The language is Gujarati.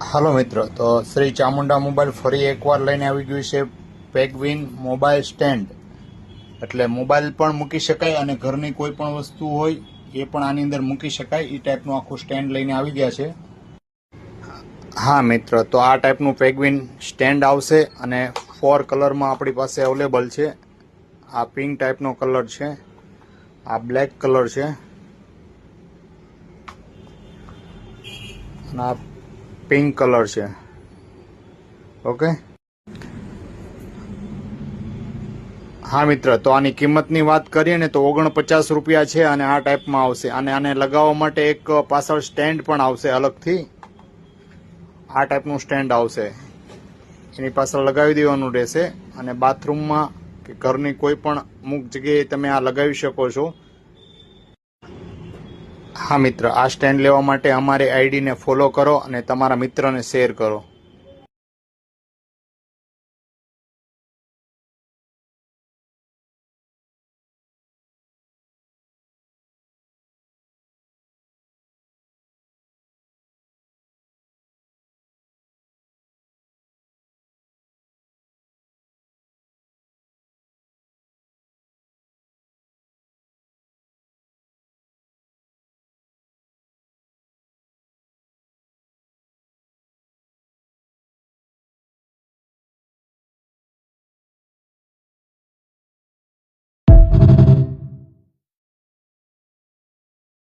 હાલો મિત્રો, તો શ્રી ચામુંડા મોબાઈલ ફરી એકવાર લઈને આવી ગયું છે પેગવિન મોબાઈલ સ્ટેન્ડ. એટલે મોબાઈલ પણ મૂકી શકાય અને ઘરની કોઈ પણ વસ્તુ હોય એ પણ આની અંદર મૂકી શકાય એ ટાઈપનું આખું સ્ટેન્ડ લઈને આવી ગયા છે. હા મિત્રો, તો આ ટાઈપનું પેગવિન સ્ટેન્ડ આવશે અને 4 કલરમાં આપણી પાસે અવેલેબલ છે. આ પિંક ટાઈપનો કલર છે, આ બ્લેક કલર છે અને આ પિંક કલર છે. ઓકે. હા મિત્ર, તો આની કિંમતની વાત કરીએ ને તો 49 રૂપિયા છે અને આ ટાઈપમાં આવશે. અને આને લગાવવા માટે એક પાછળ સ્ટેન્ડ પણ આવશે અલગથી. આ ટાઈપનું સ્ટેન્ડ આવશે, એની પાછળ લગાવી દેવાનું રહેશે અને બાથરૂમમાં કે ઘરની કોઈ પણ અમુક જગ્યાએ તમે આ લગાવી શકો છો. હા મિત્ર, આ સ્ટેન્ડ લેવા માટે અમારી આઈડીને ફોલો કરો અને તમારા મિત્રને શેર કરો.